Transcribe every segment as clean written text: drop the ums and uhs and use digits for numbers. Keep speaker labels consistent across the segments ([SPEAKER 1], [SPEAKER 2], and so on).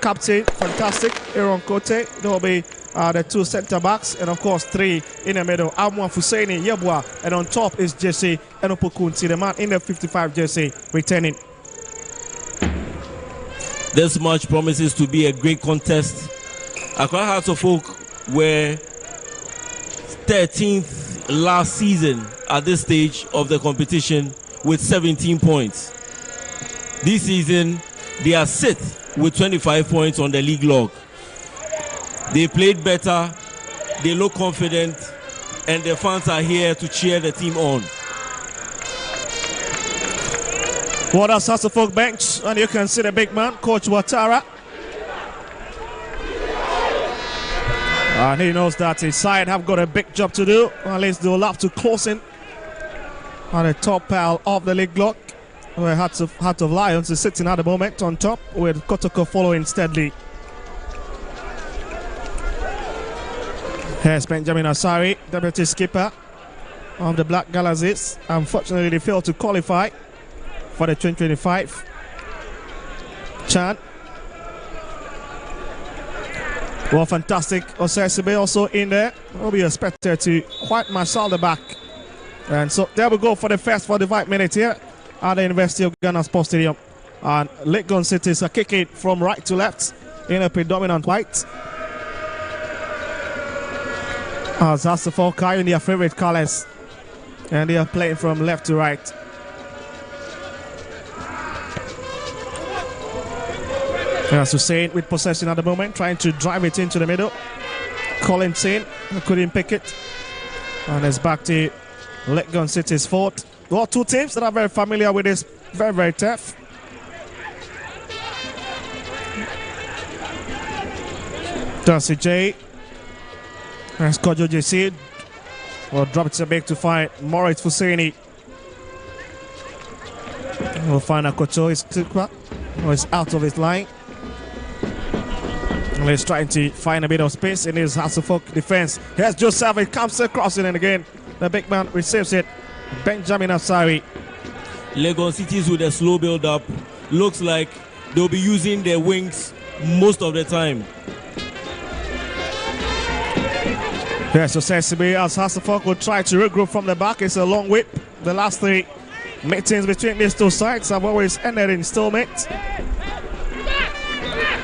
[SPEAKER 1] captain, fantastic, Aaron Kote. There will be the 2 center backs, and of course 3 in the middle. Amwa Fusaini, Yebwa, and on top is Jesse Enopokunti, the man in the 55 jersey, returning.
[SPEAKER 2] This match promises to be a great contest. Accra Hearts of Oak were 13th last season at this stage of the competition with 17 points. This season, they are 6th with 25 points on the league log. They played better, they look confident, and the fans are here to cheer the team on.
[SPEAKER 1] What else has the folk bench? And you can see the big man, Coach Watara. And he knows that his side have got a big job to do. At least they'll have to close in on the top pile of the league block, where Heart of Lions is sitting at the moment on top, with Kotoko following steadily. Here's Benjamin Asari, deputy skipper of the Black Galaxies. Unfortunately, they failed to qualify for the 2025 Chan. Well, fantastic. Osesibe also in there. Will be expected to quite marshal the back. And so there we go for the first 45 minutes here at the University of Ghana Sports Stadium. And Legon Cities are kicking from right to left in a predominant white. As that's the folk in their favorite colors. And they are playing from left to right. As Hussein with possession at the moment, trying to drive it into the middle. Collins in, couldn't pick it. And it's back to Legon City's fort. Well, 2 teams that are very familiar with this, very, very tough. Darcy J. As Kojo JC. Well, dropped it back to find Moritz Fuseni. We'll find Akoto is out of his line. He's trying to find a bit of space in his Hasselfolk defense. Here's Joseph, it comes across it, and again the big man receives it. Benjamin Asari.
[SPEAKER 2] Legon Cities with a slow build up. Looks like they'll be using their wings most of the time.
[SPEAKER 1] Yes, so Sesibe as Hasselfolk will try to regroup from the back. It's a long whip. The last 3 meetings between these 2 sides have always ended in stalemate.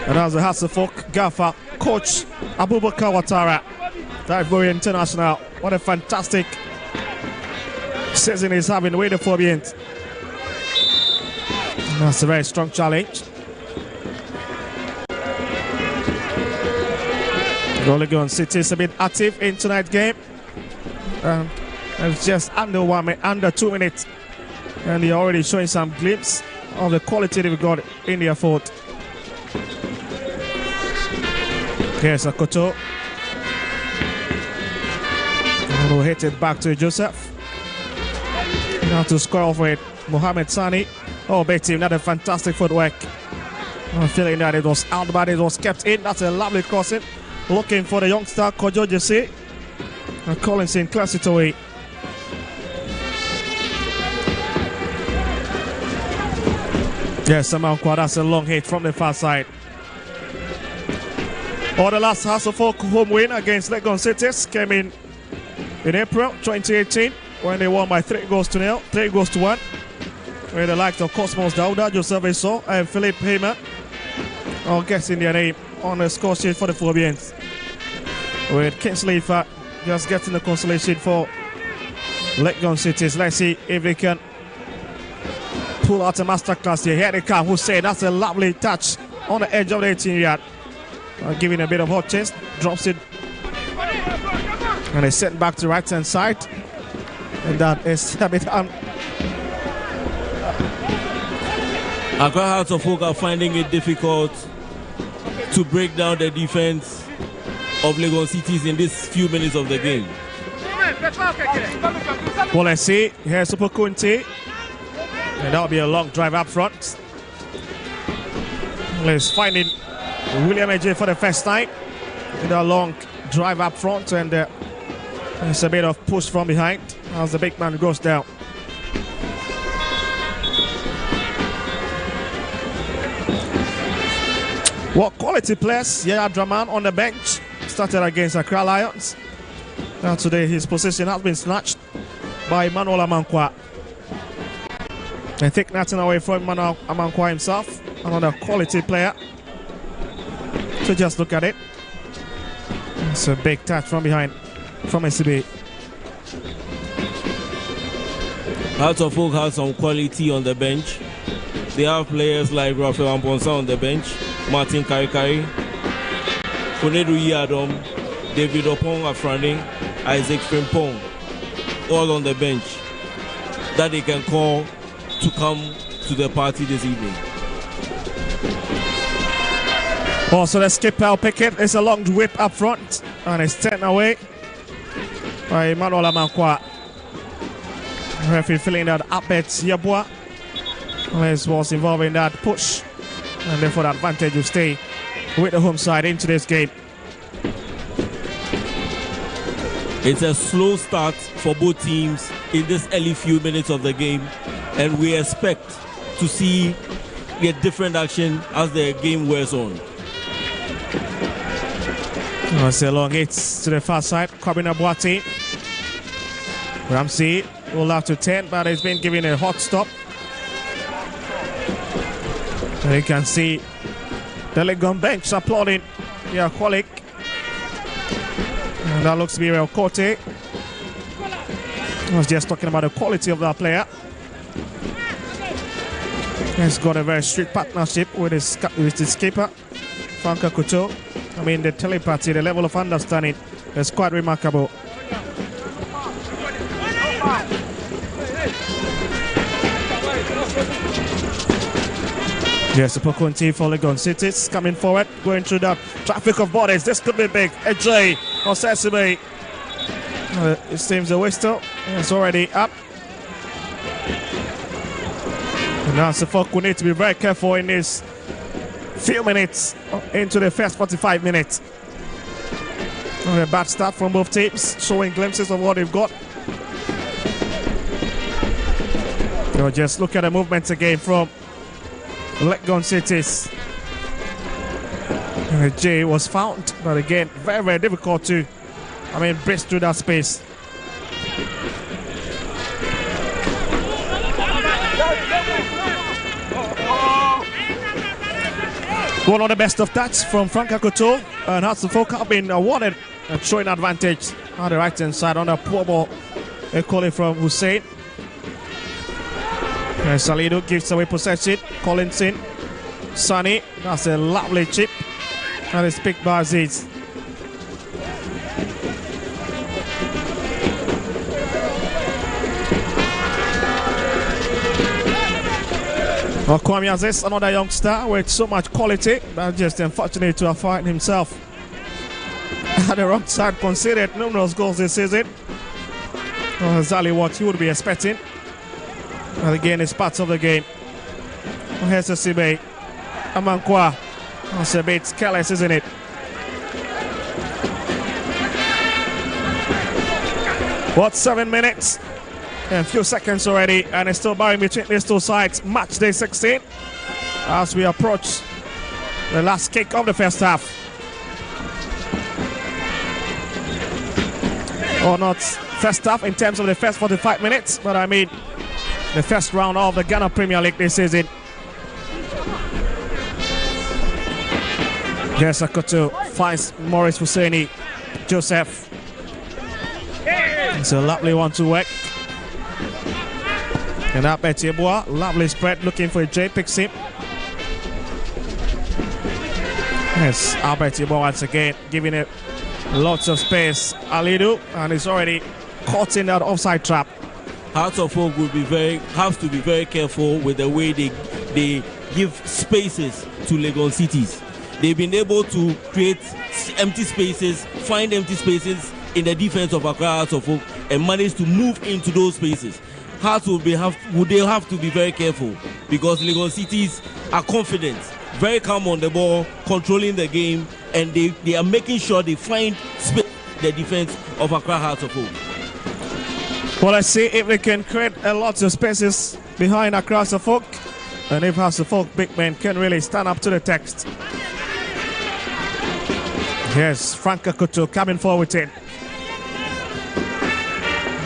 [SPEAKER 1] And as the Hasselfolk Gaffer, Coach Abubakar Watara, that very international. What a fantastic season he's having with the Phobians. That's a very strong challenge. Legon City is a bit active in tonight's game. It's just under 2 minutes. And they're already showing some glimpse of the quality they've got in their fort. Here's Akoto. We'll hit it back to Joseph. Now to score off with Mohamed Sani. Oh, big team, another fantastic footwork. I'm feeling that it was out, but it was kept in. That's a lovely crossing. Looking for the youngster, Kojo Jesse. And Collins in, class it away. Yes, somehow that's a long hit from the far side. Or the last Hasselfolk home win against Legon Cities came in April 2018 when they won by 3 goals to 1. With the likes of Cosmos Dauda, Joseph Eso, and Philip Heyman, all guessing their name on the score sheet for the Phobians. With Kingsley just getting the consolation for Legon Cities. Let's see if they can pull out a masterclass here. Here they come. Hussein, that's a lovely touch on the edge of the 18-yard. Giving a bit of hot chest, drops it, and it's sent back to right hand side, and that is a bit
[SPEAKER 2] Accra Hearts of Oak are finding it difficult to break down the defense of Legon Cities in these few minutes of the game.
[SPEAKER 1] Well, let's see. Here's Super Kunti, and that'll be a long drive up front. Let's find it. William AJ for the first time with a long drive up front, and it's a bit of push from behind as the big man goes down. What quality players? Yaya Draman on the bench. Started against Accra Lions. Now today his position has been snatched by Emmanuel Amankwa. I think nothing away from Emmanuel Amankwa himself. Another quality player. So just look at it. It's a big touch from behind from SCB.
[SPEAKER 2] Hearts of Oak has some quality on the bench. They have players like Rafael Amponsa on the bench, Martin Karikari, Konedu Yadom, David Opong Afrani, Isaac Frimpong, all on the bench that they can call to come to the party this evening.
[SPEAKER 1] Also, the skipper Pickett is a long whip up front and it's taken away by Emmanuel Amankwa. Referee feeling that Abet Yabua was involved in that push, and therefore the advantage will stay with the home side into this game.
[SPEAKER 2] It's a slow start for both teams in this early few minutes of the game, and we expect to see a different action as the game wears on.
[SPEAKER 1] It's a long hit to the far side. Kwabena Boateng. Ramsey will have to 10, but he's been given a hot stop. And you can see the Legon bench applauding their colleague. And that looks to be Real Corte. I was just talking about the quality of that player. He's got a very strict partnership with his keeper, Franca Couture. I mean, the telepathy, the level of understanding is quite remarkable. Yes, the Pokunti for Legon Cities coming forward, going through that traffic of bodies. This could be big. AJ Osesibe. It seems the whistle is already up. And now Suffolk will need to be very careful in this few minutes into the first 45 minutes. A bad start from both teams, showing glimpses of what they've got. So just look at the movements again from Legon Cities. Jay was found, but again, very, very difficult to, breach through that space. One of the best of touch from Franca Couture, and Hearts of Oak have been awarded a showing advantage on the right hand side on a poor ball. A calling from Hussein. And Salido gives away possession. Collins in. Sunny. That's a lovely chip. And it's picked by Aziz. Kwame Aziz, another youngster with so much quality, but just unfortunate to have found himself at the wrong side, conceded numerous goals this season. Exactly what you would be expecting. And again, it's part of the game. Here's the Sibe. Amankwa. That's a bit careless, isn't it? What, 7 minutes? And a few seconds already, and it's still barring between these two sides. Match day 16 as we approach the last kick of the first half. Or not first half in terms of the first 45 minutes, but the first round of the Ghana Premier League this season. Yes, Akoto finds Morris Husseini. Joseph. It's a lovely one to work. And up at Yeboah, lovely spread, looking for a J, picks him. Yes, Albert Yeboah once again, giving it lots of space. Alidu, and he's already caught in that offside trap.
[SPEAKER 2] Hearts of Oak will have to be very careful with the way they give spaces to Legon Cities. They've been able to create empty spaces, find empty spaces in the defense of Accra Hearts of Oak, and manage to move into those spaces. Hearts will have to be very careful because Legon Cities are confident, very calm on the ball, controlling the game, and they are making sure they find space in the defense of Accra Hearts of Oak.
[SPEAKER 1] Well, let's see if they can create a lot of spaces behind Accra Hearts of Oak, and if Hearts of Oak big men can really stand up to the text. Yes, Frank Akuto coming forward with it.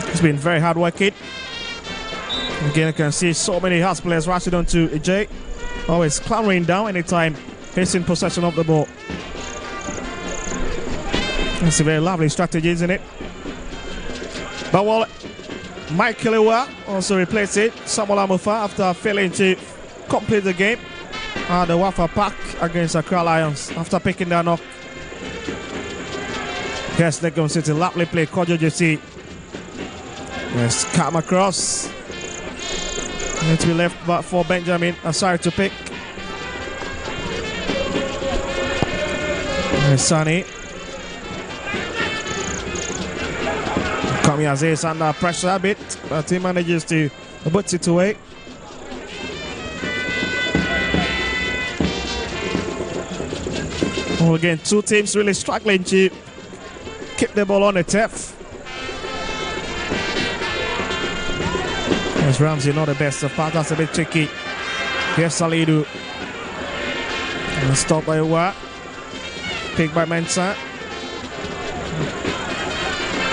[SPEAKER 1] He's been very hard working. Again, you can see so many Hearts players rushing onto AJ. Always clambering down anytime he's in possession of the ball. It's a very lovely strategy, isn't it? But while Mike Kiliwa also replaced it, Samuel Amufa, after failing to complete the game at the UEFA Park against Accra Lions, after picking that knock. Yes, Legon City, lovely play, Kojo JC. Yes, come across. Need to be left back for Benjamin Asari to pick. There's Sani. Kamiaze is under pressure a bit, but he manages to put it away. Well, again, two teams really struggling to keep the ball on the turf. As Ramsey, not the best of part, that's a bit tricky. Here's Salidu. And stopped by Uwa. Picked by Mensah.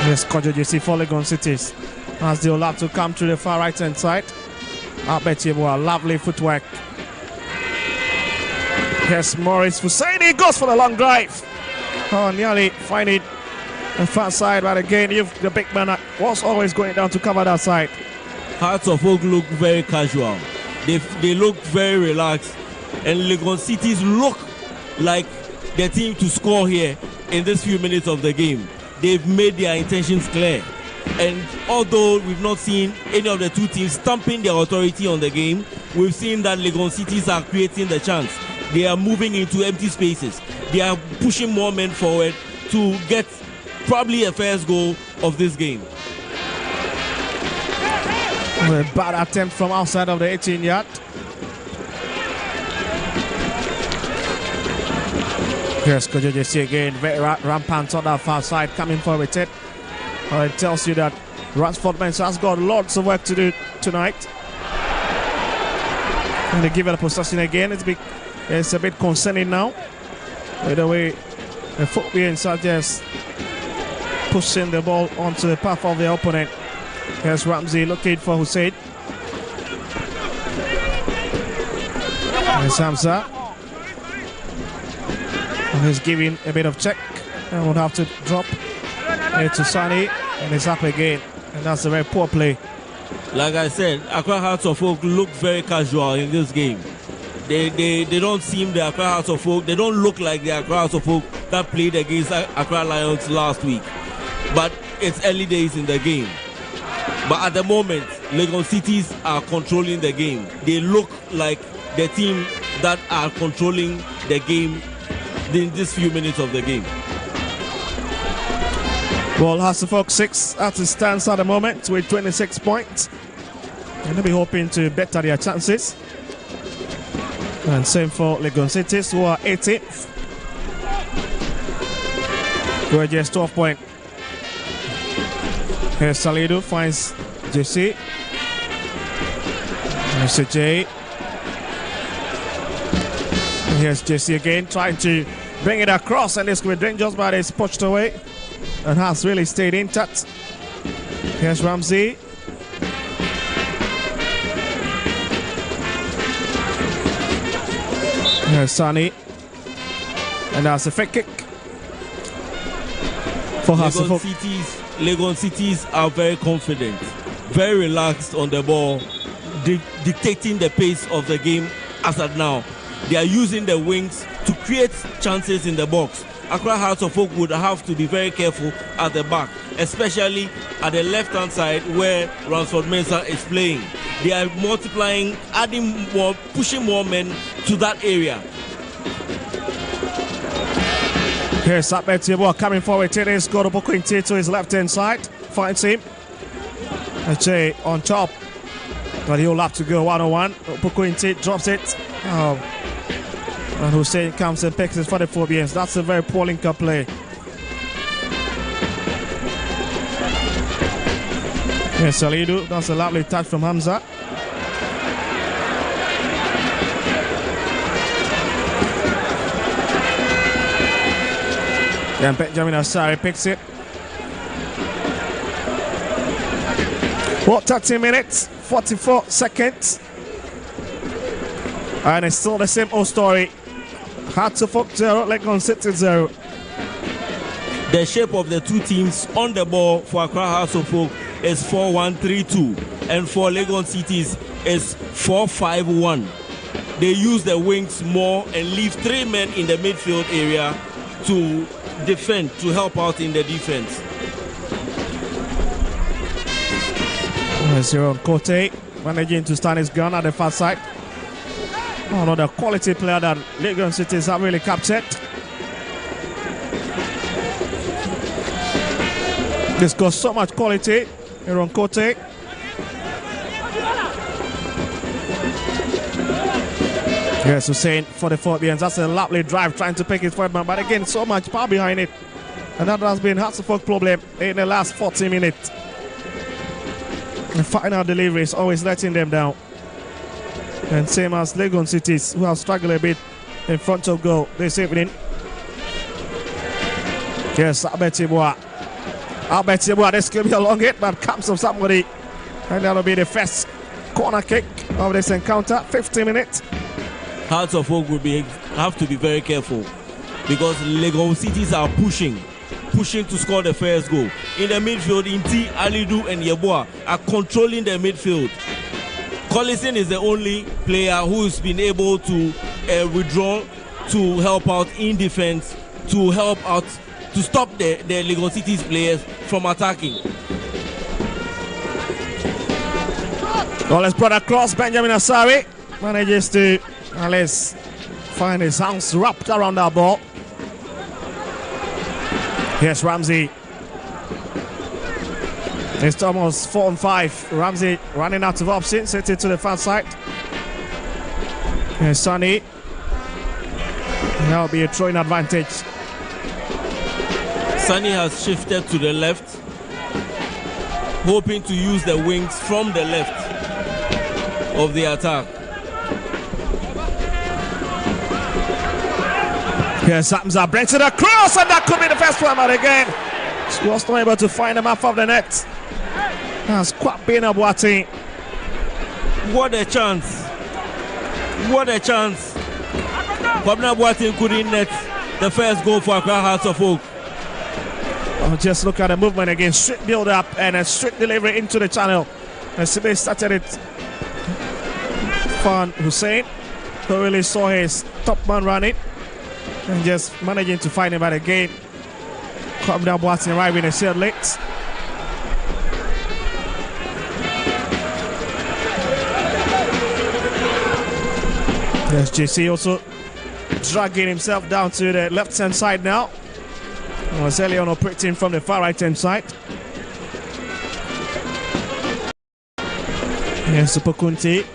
[SPEAKER 1] Yes, Kojo JC for Legon Cities. As they'll have to come to the far right hand side. I bet you more lovely footwork. Yes, Morris Fusaini goes for the long drive. Oh, nearly find it on far side, but again, the big man was always going down to cover that side.
[SPEAKER 2] Hearts of Oak look very casual. They look very relaxed, and Legon Cities look like the team to score here in this few minutes of the game. They've made their intentions clear, and although we've not seen any of the two teams stamping their authority on the game, we've seen that Legon Cities are creating the chance. They are moving into empty spaces. They are pushing more men forward to get probably a first goal of this game.
[SPEAKER 1] A bad attempt from outside of the 18-yard. Yes, Kojo JC again, very rampant on that far side, coming forward with it. It tells you that Ransford Mensah has got lots of work to do tonight. And they give it a possession again. It's a bit concerning now. By the way, the footballers are just pushing the ball onto the path of the opponent. Here's Ramsey looking for Hussein. There's Hamza. And he's giving a bit of check. And will have to drop it to Sani. And it's up again. And that's a very poor play.
[SPEAKER 2] Like I said, Accra Hearts of Oak look very casual in this game. They don't seem the Accra Hearts of Oak. They don't look like the Accra Hearts of Oak that played against Accra Lions last week. But it's early days in the game. But at the moment, Legon Cities are controlling the game. They look like the team that are controlling the game in this few minutes of the game.
[SPEAKER 1] Well, Hearts of Oak 6 as it stands at the moment with 26 points. And they'll be hoping to better their chances. And same for Legon Cities, who are 18th. We're just 12 points. Here's Salido, finds JC. Here's J. And here's JC again, trying to bring it across, and it's with dangerous, but it's pushed away. And has really stayed intact. Here's Ramsey. Here's Sani. And that's a free kick for Hearts of Oak.
[SPEAKER 2] Legon Cities are very confident, very relaxed on the ball, dictating the pace of the game as at now. They are using the wings to create chances in the box. Accra Hearts of Oak would have to be very careful at the back, especially at the left-hand side where Ransford Mensah is playing. They are multiplying, adding more, pushing more men to that area.
[SPEAKER 1] Here's Sabetibo coming forward. Teddy's got a Bokwinti to his left-hand side. Finds him. Ajay on top. But he'll have to go one-on-one. Bokwinti drops it. Oh. And Hussein comes and picks it for the Phobians. That's a very poor link-up play. Here's Salidu. That's a lovely touch from Hamza. And Benjamin Asari picks it. Well, 30 minutes, 44 seconds. And it's still the same old story. Hartlepool 0, Legon City 0.
[SPEAKER 2] The shape of the two teams on the ball for Accra Hartlepool is 4-1-3-2, and for Legon Cities is 4-5-1. They use the wings more and leave 3 men in the midfield area to defend, to help out in the defense.
[SPEAKER 1] 0 Kote managing to stand his gun at the far side. Another quality player that Legon Cities have really captured. This got so much quality. Aaron Kote. Yes, Hussein for the Philippines. That's a lovely drive trying to pick it forward, but again, so much power behind it. And that has been Hartlepool's problem in the last 40 minutes. The final delivery is always letting them down. And same as Legon Cities, who have struggled a bit in front of goal this evening. Yes, Albert Yeboah, this could be a long hit, but comes from somebody. And that'll be the first corner kick of this encounter, 50 minutes.
[SPEAKER 2] Hartlepool will have to be very careful because Legon Cities are pushing to score the first goal. In the midfield, Inti, Alidu and Yeboah are controlling the midfield. Collison is the only player who has been able to withdraw to help out in defense, to help out to stop the Legon Cities players from attacking.
[SPEAKER 1] Well, let's put across. Benjamin Asari manages to find his hands wrapped around that ball. Yes, Ramsey. It's almost 4-5. Ramsey running out of options, sitting to the far side. And Sonny. That'll be a throwing advantage.
[SPEAKER 2] Sonny has shifted to the left, hoping to use the wings from the left of the attack.
[SPEAKER 1] Yes, Hamza brings it across, and that could be the first one, but again, was not able to find him off of the net. That's quite been a Boateng.
[SPEAKER 2] What a chance! What a chance! Kwabena Boateng couldn't net the first goal for Accra Hartlepool.
[SPEAKER 1] Oh, just look at the movement again, straight build up and a straight delivery into the channel. And Sibe started it. Fan Hussein, who really saw his top man running and just managing to find him, but again, Kwabena Boateng arriving a shade late. Yes, JC also dragging himself down to the left-hand side now. Legon operating from the far right-hand side. Yes, Super Kunti.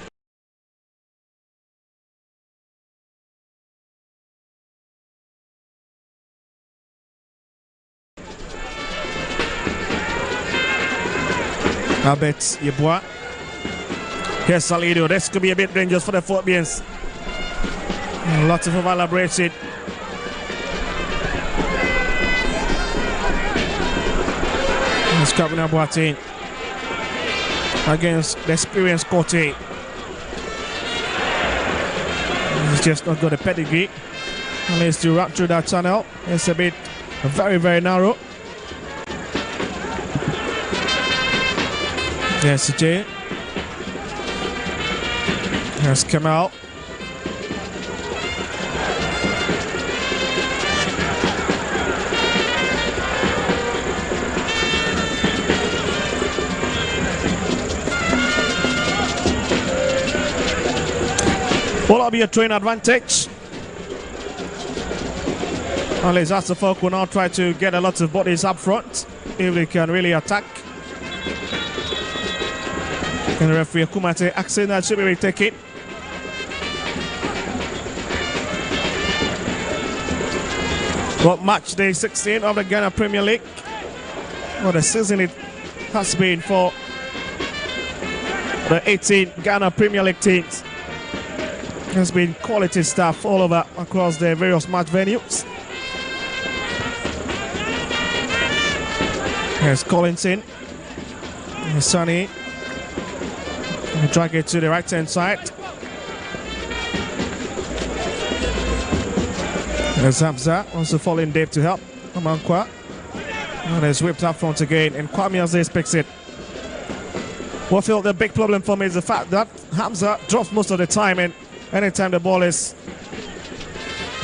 [SPEAKER 1] Albert Yeboah. Here's Salido. This could be a bit dangerous for the Philippines. Lots of elaboration. It's Kwabena Boateng against the experienced Kote. He's just not got a pedigree. Unless to run through that channel. It's a bit very, very narrow. Yes, Jay. Here's Kamal. Will that be a train advantage? Unless that's the folk will now try to get a lot of bodies up front if they can really attack. And the referee Kumate asking that should be retaken. Well, match day 16 of the Ghana Premier League. Well, the season it has been for the 18 Ghana Premier League teams. There's been quality stuff all over across the various match venues. Here's Collins in. Here's Sonny. Drag it to the right hand side. There's Hamza. Wants to fall in deep to help. Amankwa. And it's whipped up front again. And Kwame Aziz picks it. What felt the big problem for me is the fact that Hamza drops most of the time, and anytime the ball is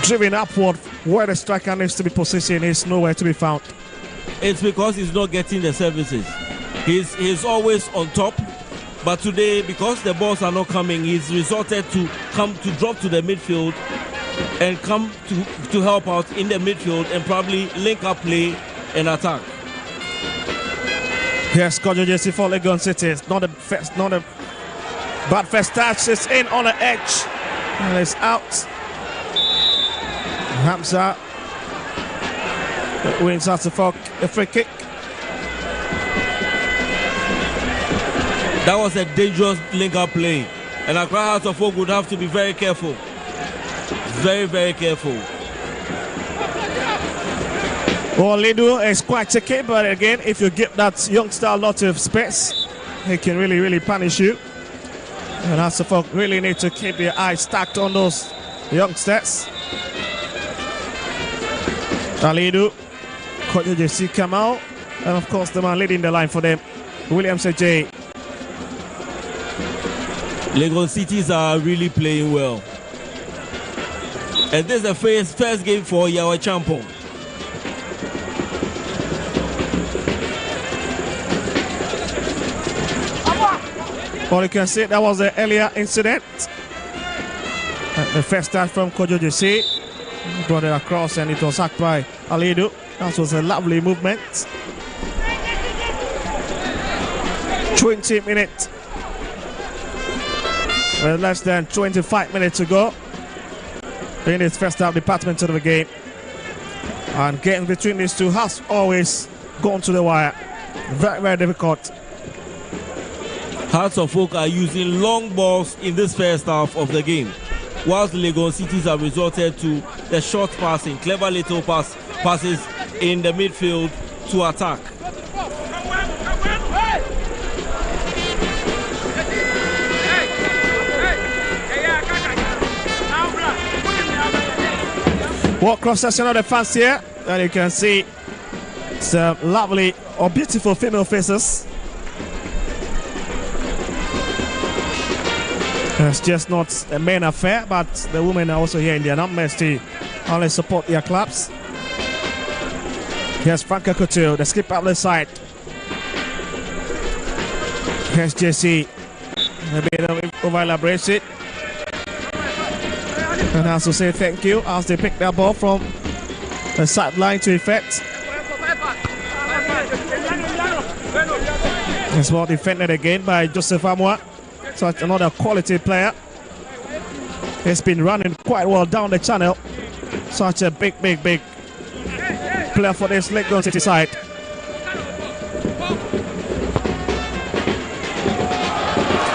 [SPEAKER 1] driven upward where the striker needs to be positioned, he's nowhere to be found.
[SPEAKER 2] It's because he's not getting the services. He's always on top, but today, because the balls are not coming, he's resorted to drop to the midfield and come to help out in the midfield and probably link up play and attack.
[SPEAKER 1] Yes, Kojo Jesse for Legon City. It's not a bad first touch. It's in on the edge. And it's out. Hamza wins out for a free kick.
[SPEAKER 2] That was a dangerous link-up play. And Accra Hearts of Oak would have to be very careful. Very, very careful.
[SPEAKER 1] Well, Lidu is quite tricky, but again, if you give that youngster a lot of space, he can really, really punish you. And Hearts of Oak really need to keep their eyes stacked on those youngsters. Alidu, Kojo JC Kamal, and of course the man leading the line for them, William J.
[SPEAKER 2] Legon Cities are really playing well. And this is the first game for Yawa Champon.
[SPEAKER 1] Well, you can see that was the earlier incident. The first touch from Kojo JC. Brought it across and it was hacked by Alidu. That was a lovely movement. 20 minutes. With less than 25 minutes to go in this first half department of the game. And getting between these two has always gone to the wire. Very, very difficult.
[SPEAKER 2] Hearts of Oak are using long balls in this first half of the game, whilst Legon Cities have resorted to the short passing, clever little passes in the midfield to attack.
[SPEAKER 1] Walk cross section of the fans here, and you can see some lovely or beautiful female faces. It's just not a main affair, but the women are also here in their numbers to only support their clubs. Here's Franca Couture, the skip up the side. Here's JC. A bit of elaborate. And also say thank you as they pick their ball from the sideline to effect. It's well defended again by Joseph Amwa. So another quality player. He's been running quite well down the channel. Such a big player for this Legon City side.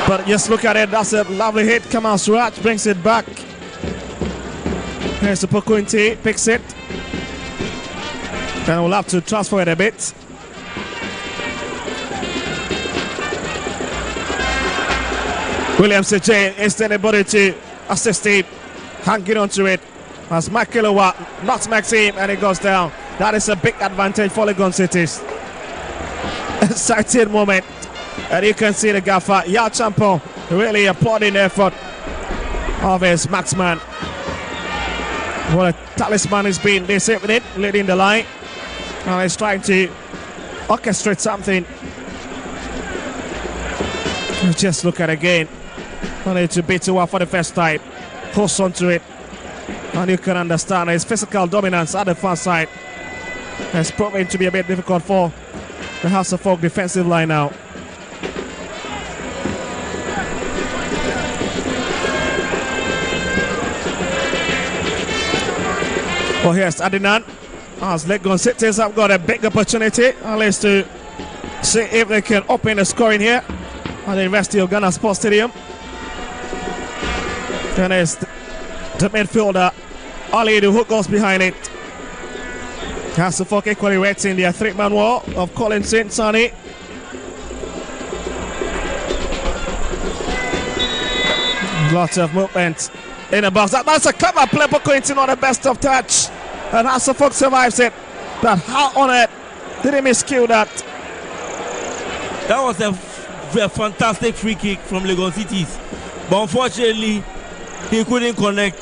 [SPEAKER 1] But just look at it, that's a lovely hit. Kamal Suraj brings it back. Here's the Pokunti, picks it. And we'll have to transfer it a bit. Williams J is anybody to assist him, hanging on to it as Michael Owa nutmegs him and it goes down. That is a big advantage for Legon Cities. Exciting moment, and you can see the gaffer Yao Champon really applauding the effort of his marksman. What a talisman has been this evening, leading the line, and he's trying to orchestrate something. Just look at it again. Only to beat you up for the first time. Holds on to it. And you can understand his physical dominance at the far side has proven to be a bit difficult for the Hearts of Oak defensive line now. Well, here's Adnan. As Legon Cities have got a big opportunity, at least to see if they can open the scoring here at the University of Ghana Sports Stadium. And it's the midfielder, Ali, who goes behind it. Hearts of Oak equally waiting their three-man wall of Colin St. Sonny. Lots of movement in the box. That's a clever play, but Quintin on the best of touch. And Hearts of Oak survives it. But how on it did he miscue that?
[SPEAKER 2] That was a fantastic free kick from Legon Cities. But unfortunately, he couldn't connect.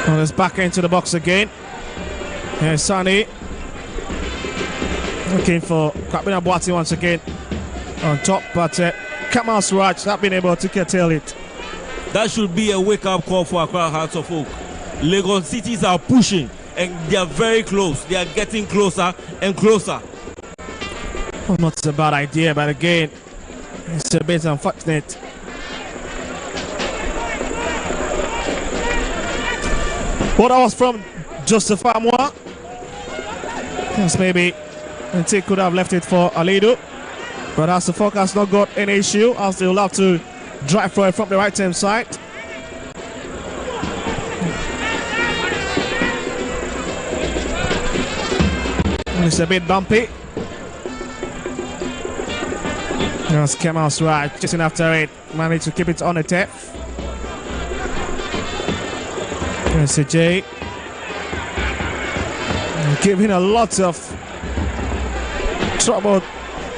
[SPEAKER 1] Well, it's back into the box again. Here's Sani. Looking for Kabina Boati once again on top, but Kamal Suraj not been able to curtail it.
[SPEAKER 2] That should be a wake-up call for Accra Hearts of Oak. Legon Cities are pushing and they are very close. They are getting closer and closer.
[SPEAKER 1] Well, not a bad idea, but again, it's a bit unfortunate. Well, that was from Joseph Amwa. Yes, maybe Nte could have left it for Alidu, but as the Folk has not got any issue, as they will have to drive for it from the right hand side. It's a bit bumpy. Yes, Kemal Suraj chasing after it, managed to keep it on the tap. There's J. Giving a lot of trouble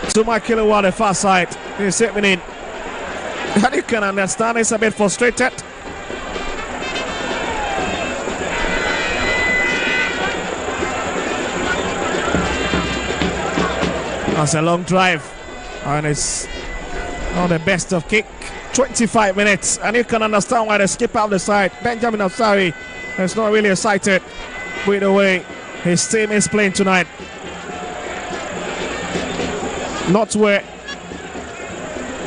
[SPEAKER 1] to Michael on the far side. He's stepping in. And you can understand he's a bit frustrated. That's a long drive. And it's not the best of kick. 25 minutes. And you can understand why they skip out the side. Benjamin Afsari is not really excited with the way his team is playing tonight. Not where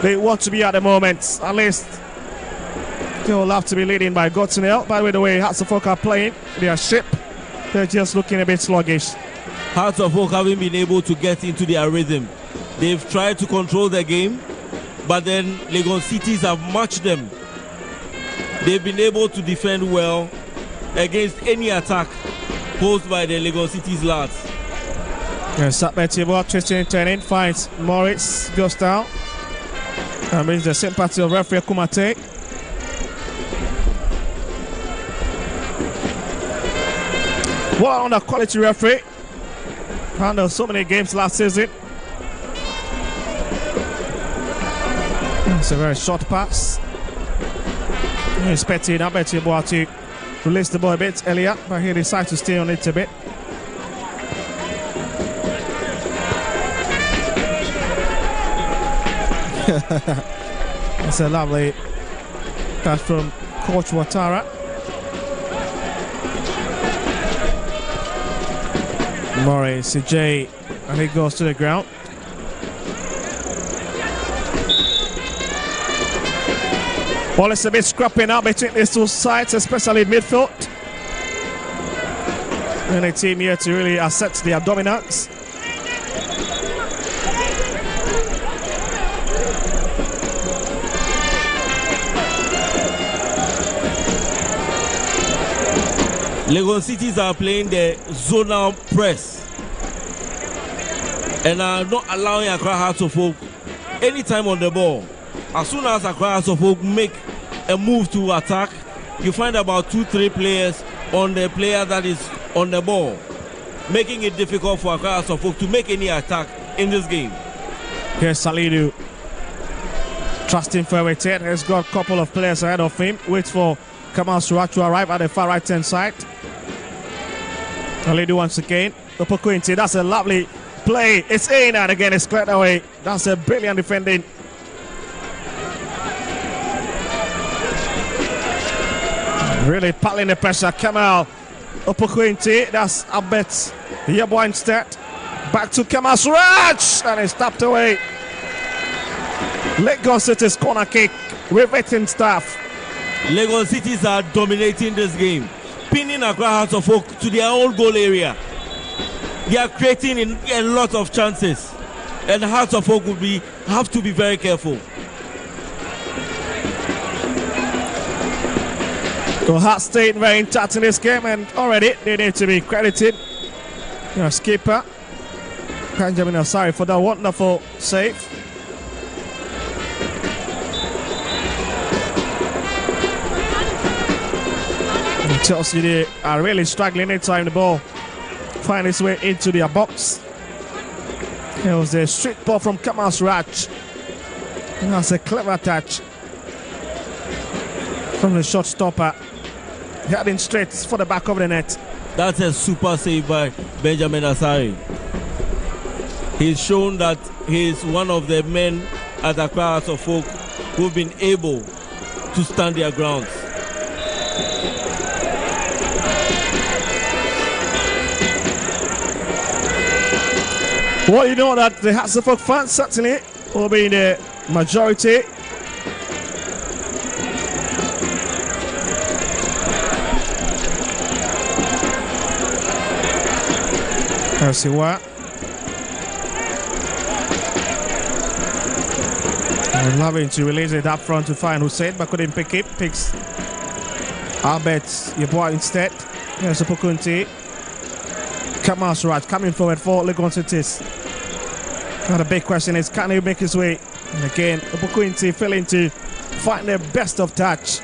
[SPEAKER 1] they want to be at the moment. At least they will have to be leading by Gotinel. By the way, Hearts of Oak are playing their ship. They're just looking a bit sluggish.
[SPEAKER 2] Hearts of Oak haven't been able to get into their rhythm. They've tried to control the game, but then Legon Cities have matched them. They've been able to defend well against any attack posed by the Legon Cities lads.
[SPEAKER 1] Yes, up at table, Tristan turning, finds Morris, goes down. That means the sympathy of referee Kumate. Well, on a quality referee. Handled so many games last season. It's a very short pass. Expecting Abeti Boati to release the ball a bit earlier, but he decides to stay on it a bit. That's a lovely pass from Coach Watara. Murray, CJ, and he goes to the ground. Well, it's a bit scrapping out between these two sides, especially midfield. And a team here to really assert their dominance.
[SPEAKER 2] Legon Cities are playing the zonal press and are not allowing Accra Hearts of Oak any time on the ball. As soon as Accra Hearts of Oak make a move to attack, you find about 2-3 players on the player that is on the ball, making it difficult for Accra Hearts of Oak to make any attack in this game.
[SPEAKER 1] Here's Salidu. Trusting for it. He's got a couple of players ahead of him. Waits for Kamal Suraj to arrive at the far right hand side. Salidu once again. Opokwinti, that's a lovely play. It's in and again it's cleared away. That's a brilliant defending. Really piling the pressure. Kamal Opokwinti, that's a bit Yabo instead. Back to Kamal Suraj and it's tapped away. Legon City's corner kick. Riveting stuff.
[SPEAKER 2] Legon Cities are dominating this game, pinning Accra Hearts of Oak to their own goal area. They are creating a lot of chances, and Hearts of Oak will have to be very careful.
[SPEAKER 1] Well, Hart stayed very intact in this game, and already they need to be credited. Skipper Benjamin Asari for that wonderful save. Chelsea, they are really struggling anytime the ball finds its way into their box. It was a straight ball from Kamal Suraj. That's a clever touch from the shot stopper, heading straight for the back of the net.
[SPEAKER 2] That's a super save by Benjamin Asari. He's shown that he's one of the men at Accra Hearts of Oak who've been able to stand their grounds.
[SPEAKER 1] Well, you know that the Hearts of Oak fans certainly will be in the majority. Let's see what. I'm loving to release it up front to find Hussein, but couldn't pick it. Picks Albert Yeboah instead. Here's Opokunti. Kamal Suraj coming forward for Legon Cities. Now the big question is, can he make his way? And again, Opokunti failing to find the best of touch.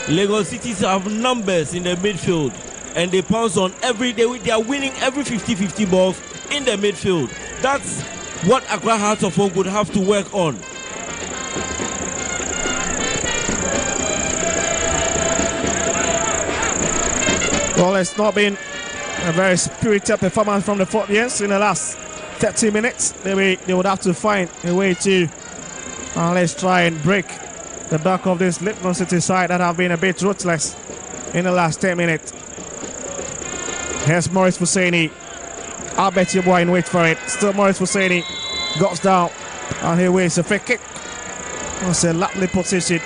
[SPEAKER 2] Legon Cities have numbers in the midfield, and they pounce on every day. They are winning every 50-50 balls in the midfield. That's what Accra Hearts of Oak would have to work on.
[SPEAKER 1] Well, it's not been a very spirited performance from the Fortians in the last 30 minutes. They would have to find a way to let's try and break the back of this Legon City side that have been a bit ruthless in the last 10 minutes. Here's Maurice Husseini. Albert Yeboah in wait for it. Still Maurice Husseini goes down and he waits a free kick. That's a lovely position.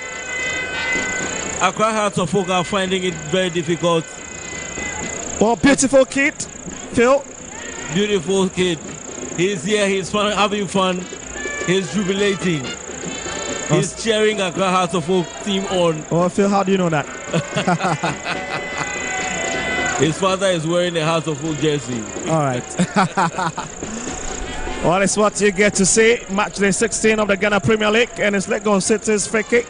[SPEAKER 2] Accra Hearts of Oak are finding it very difficult.
[SPEAKER 1] Oh, beautiful kid, Phil.
[SPEAKER 2] Beautiful kid. He's here, he's fun, having fun, he's jubilating. He's cheering Accra Hearts of Oak team on.
[SPEAKER 1] Oh, Phil, how do you know that?
[SPEAKER 2] His father is wearing a Hearts of Oak jersey.
[SPEAKER 1] All right. Well, it's what you get to see. Match day 16 of the Ghana Premier League, and it's Legon City's free kick.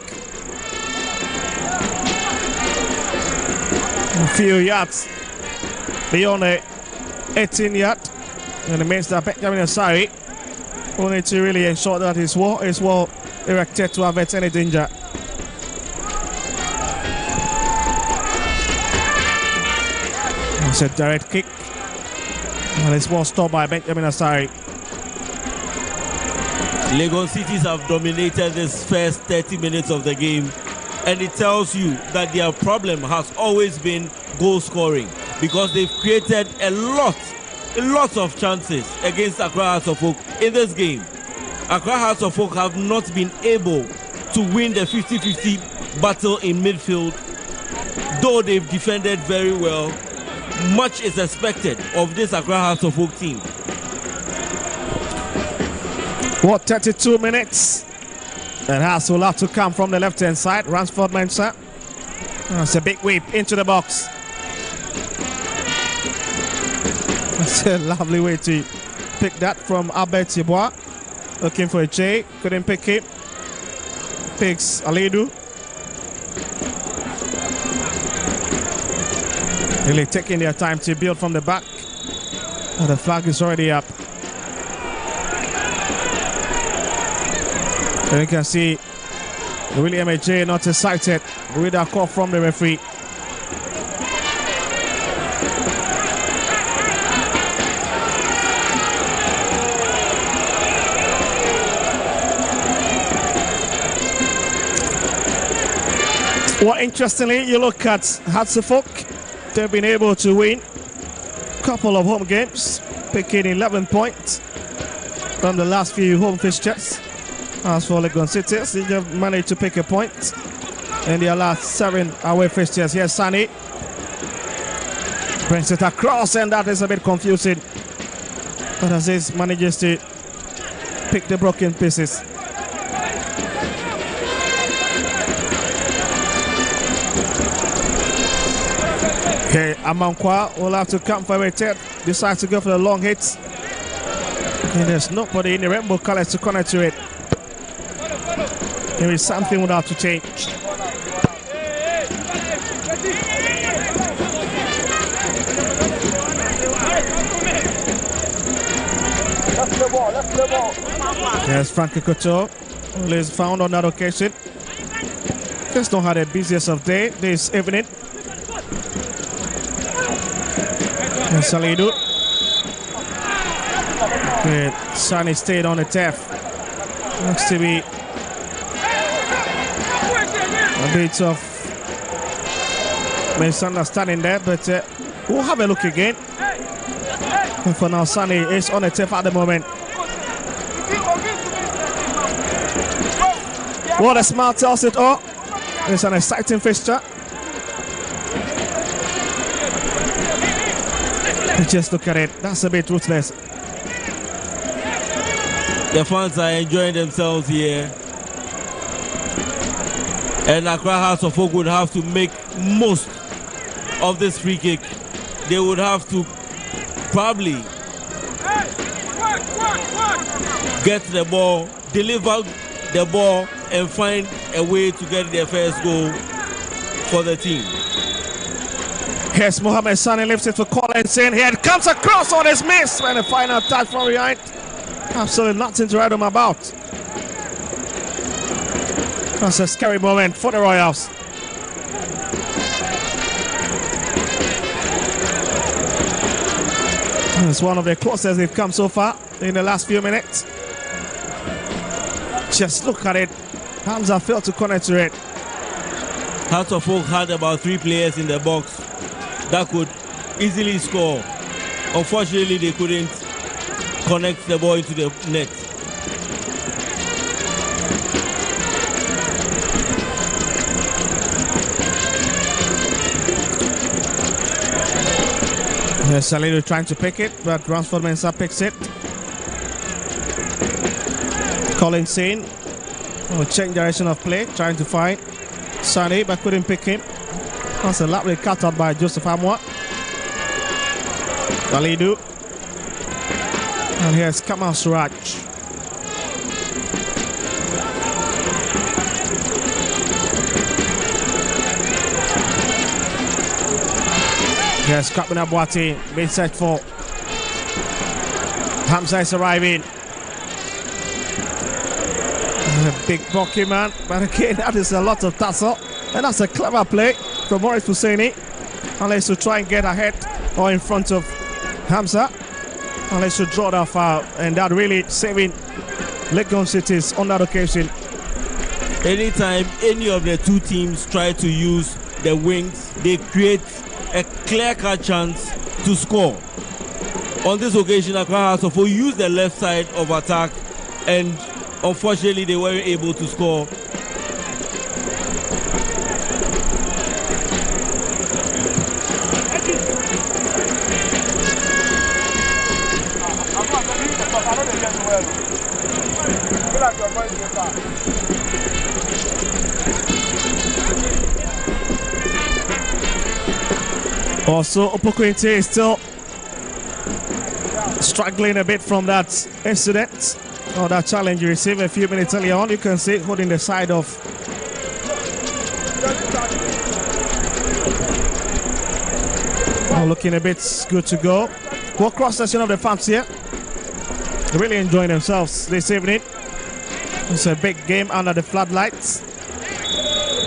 [SPEAKER 1] A few yards beyond the 18-yard, and it means that Benjamin Asari will need to really ensure that his wall is well erected to avert any danger. It's a direct kick, and it's well stopped by Benjamin Asari.
[SPEAKER 2] Legon Cities have dominated this first 30 minutes of the game, and it tells you that their problem has always been goal scoring, because they've created a lot of chances against Accra Hearts of Oak in this game. Accra Hearts of Oak have not been able to win the 50-50 battle in midfield, though they've defended very well. Much is expected of this Accra Hearts of Oak team.
[SPEAKER 1] What, 32 minutes? And Haas will have to come from the left-hand side. Ransford Mensah. That's a big whip into the box. That's a lovely way to pick that from Albert Yeboah. Looking for a J, couldn't pick it. Picks Alidu. Really taking their time to build from the back. Oh, the flag is already up. And you can see William A.J. not excited with a call from the referee. Well, interestingly, you look at Hearts of Oak. They've been able to win a couple of home games, picking 11 points from the last few home fixtures. As for Legon Cities, they have managed to pick a point in their last 7 away fixtures. Here's Sani. Brings it across, and that is a bit confusing. But Aziz manages to pick the broken pieces. Okay, Amankwa will have to come for a tip. Decides to go for the long hits. Okay, there's nobody in the rainbow colors to connect to it. Maybe something would have to change. Yes, Frankie Couture, who is found on that occasion. Just don't have the busiest of day this evening. And Salidu. Okay, Sunny stayed on the turf. Looks to be a bit of misunderstanding there, but we'll have a look again. And for now, Sunny is on the turf at the moment. What a smile tells it all. It's an exciting fixture. Just look at it. That's a bit ruthless.
[SPEAKER 2] The fans are enjoying themselves here. And Accra Hearts of Oak would have to make most of this free kick. They would have to probably get the ball, deliver the ball, and find a way to get their first goal for the team.
[SPEAKER 1] Here's Mohamed Sani, lifts it for Collins in. Here it comes across on his miss, and the final touch from behind. Absolutely nothing to write him about. That's a scary moment for the Royals. It's one of the closest they've come so far in the last few minutes. Just look at it. Hamza failed to connect to it.
[SPEAKER 2] Hearts of Oak had about 3 players in the box that could easily score. Unfortunately, they couldn't connect the ball into the net.
[SPEAKER 1] Salido trying to pick it, but Ransford Mensah picks it. Collins in. Oh, change direction of play, trying to find Sani, but couldn't pick him. That's a lovely cut out by Joseph Amwa. Salido. And here's Kamal Suraj. Here's Kapin Abwati, being set for. Hamza is arriving. A big blocky man, but again, that is a lot of tussle. And that's a clever play from Morris Husseini. Unless to try and get ahead or in front of Hamza. Unless to draw that foul, and that really saving Legon Cities on that occasion.
[SPEAKER 2] Anytime any of the two teams try to use the wings, they create a clear-cut chance to score. On this occasion, Accra Hearts of Oak used the left side of attack, and unfortunately they weren't able to score.
[SPEAKER 1] Also, Opokwente is still struggling a bit from that incident or that challenge he received a few minutes earlier on. You can see holding the side of looking a bit good to go. What cross section of the fans here? Really enjoying themselves this evening. It's a big game under the floodlights,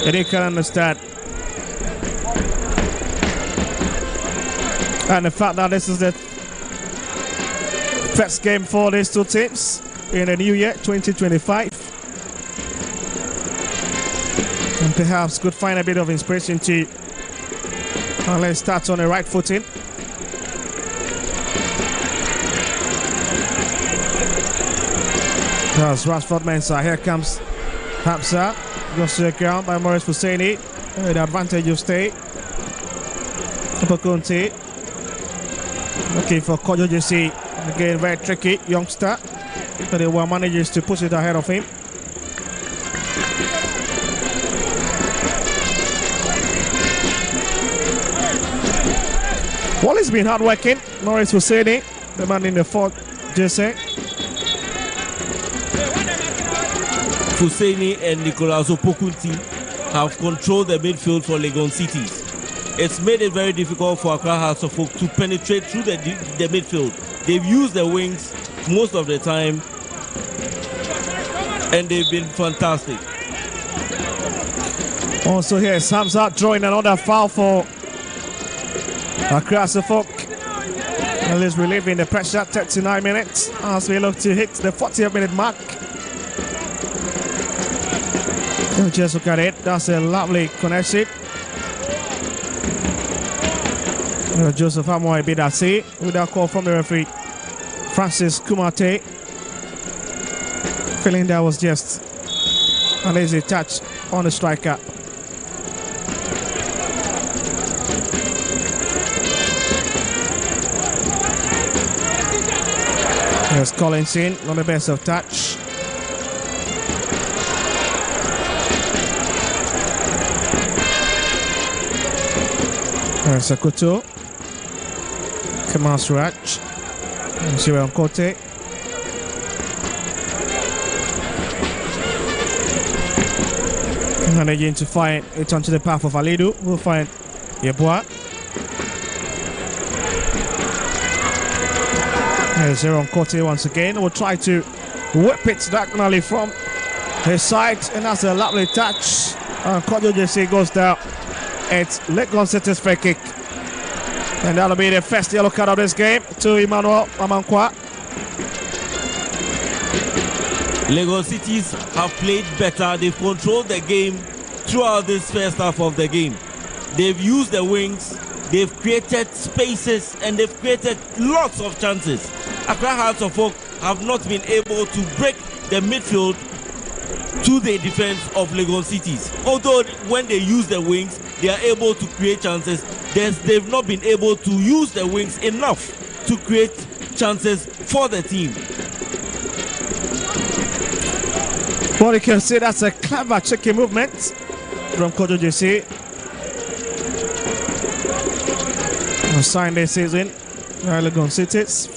[SPEAKER 1] and you can understand. And the fact that this is the first game for these two teams in the new year 2025, and perhaps could find a bit of inspiration to let's start on the right footing. That's Rashford Mensah. Here comes Hamza. Goes to the ground by Morris Husseini. The advantage of stay. Opokwente. Looking for Kojo JC. Again, very tricky youngster. But they were managers to push it ahead of him. Wally's been hard working. Maurice Husseini, the man in the fourth jersey.
[SPEAKER 2] Husseini and Nicolas Opokunti have controlled the midfield for Legon Cities. It's made it very difficult for Accra Hearts of Oak to penetrate through the midfield. They've used the wings most of the time, and they've been fantastic.
[SPEAKER 1] Also here is Hamza drawing another foul for Accra Hearts of Oak. And is relieving the pressure. 39 minutes as we look to hit the 40th minute mark. Just look at it. That's a lovely connection. Joseph Amoy Bidasi with a call from the referee Francis Kumate, feeling that was just an easy touch on the striker. There's Collins in, not the best of touch. There's Sakuto. Kamal Suraj, Shiran Kote. Managing to find it onto the path of Alidu. We'll find Yeboah. There's Shiran Kote once again. We'll try to whip it diagonally from his side, and that's a lovely touch. Kojo JC goes down. It's Legon City's free kick. And that'll be the first yellow card of this game to Emmanuel Amankwa.
[SPEAKER 2] Legon Cities have played better. They've controlled the game throughout this first half of the game. They've used the wings, they've created spaces, and they've created lots of chances. Accra Hearts of Oak have not been able to break the midfield to the defense of Legon Cities. Although when they use the wings, they are able to create chances. They've not been able to use the wings enough to create chances for the team.
[SPEAKER 1] Well, you can see that's a clever tricky movement from Kojo JC. Signed this season, Legon Cities.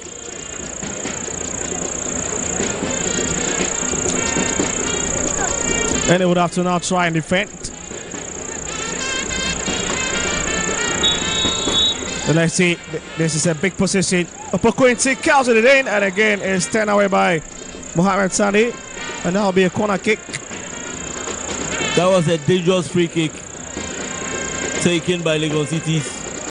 [SPEAKER 1] And they would have to now try and defend. And let's see, this is a big position. Opokunti curls it in, and again it's turned away by Mohamed Sani. And that'll be a corner kick.
[SPEAKER 2] That was a dangerous free kick taken by Legon Cities.